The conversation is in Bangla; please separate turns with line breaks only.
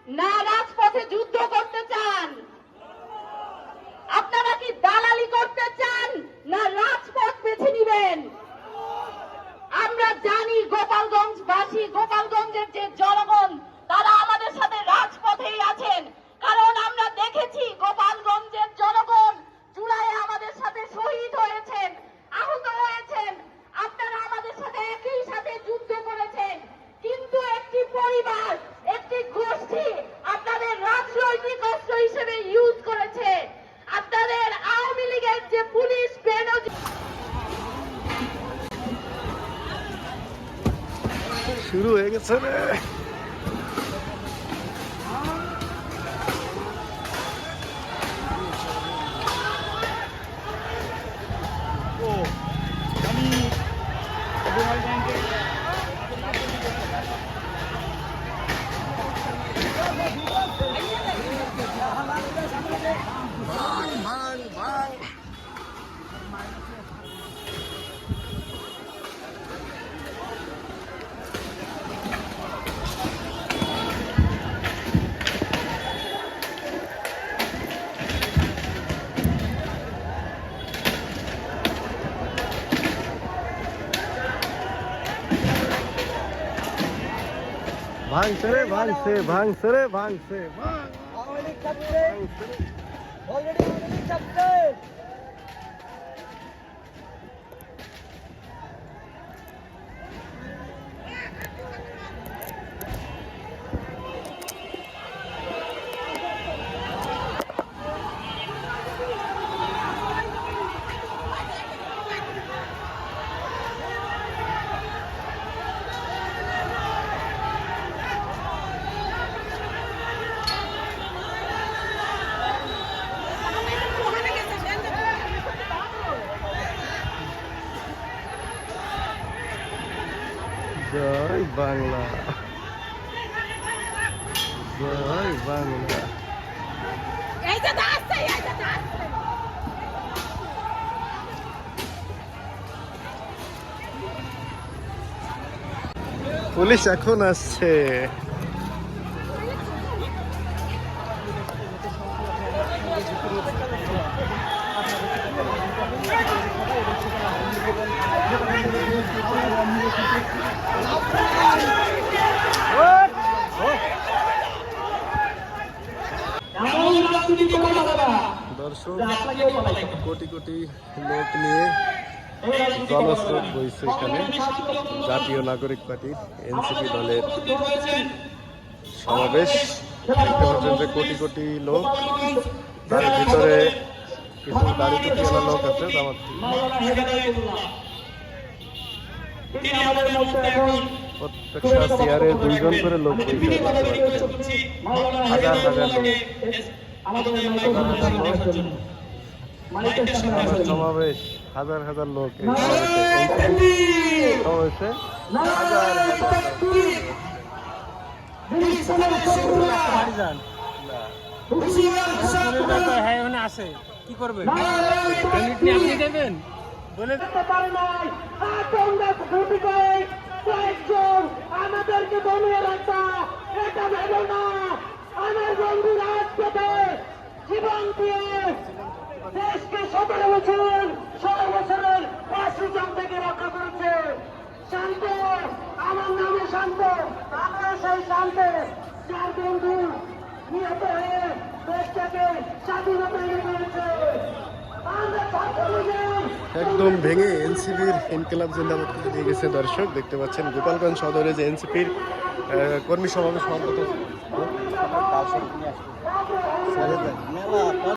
না রাজপথে যুদ্ধ করতে চান? আপনারা কি দালালি করতে চান না রাজপথ বেছে নিবেন? আমরা জানি গোপালগঞ্জবাসী, গোপালগঞ্জের যে জনগণ, তারা আমাদের সাথে রাজপথেই আছেন। কারণ আমরা দেখেছি গোপালগঞ্জের জনগণ জুলাইয়ে আমাদের সাথে শহীদ হয়েছেন, আহত হয়েছেন। আপনারা আমাদের সাথে একই সাথে যুদ্ধ করেছেন, কিন্তু একটি পরিবার, একটি গোষ্ঠী আপনাদের রাজনৈতিক অস্ত্র হিসেবে ইউজ করেছে। আপনাদের আওয়ামী লীগের যে পুলিশ বেনজির
শুরু হয়ে গেছে রে। ভাঙছে রে, ভাঙছে ভাঙছে রে, ভাঙছে জয় বাংলা, জয় বাংলা। পুলিশ এখন আসছে। দর্শক, কোটি কোটি লোক নিয়ে জনস্রোত বইছে এখানে। জাতীয় নাগরিক পার্টির এনসিপি দলের সমাবেশ। দেখতে পাচ্ছেন যে কোটি কোটি লোক, তার ভিতরে কিছু দাড়ি টুপিওয়ালা লোক আছে জামাত। প্রত্যেকটা চেয়ারে 2 জন করে লোক বসে, হাজার হাজার লোক, সমাবেশ, হাজার হাজার লোক এই সমাবেশে আসে। কি করবেন আপনি দেবেন বলে
আমাদেরকে বলিয়ে রাখা, এটা ভেবে না। আমার বন্ধু রাজপথে জীবন দিয়ে দেশকে 17 বছরের অসুযোগ থেকে রক্ষা করেছে। শান্ত, আমার নামে শান্ত, আমরা সেই শান্ত যার বন্ধু নিহত হয়ে দেশটাকে স্বাধীনতা এনে করেছে।
একদম ভেঙে এনসিপির ইনকিলাব জিন্দাবাদ করে দিয়ে গেছে। দর্শক দেখতে পাচ্ছেন গোপালগঞ্জ সদরে যে এনসিপির কর্মী সমাবেশ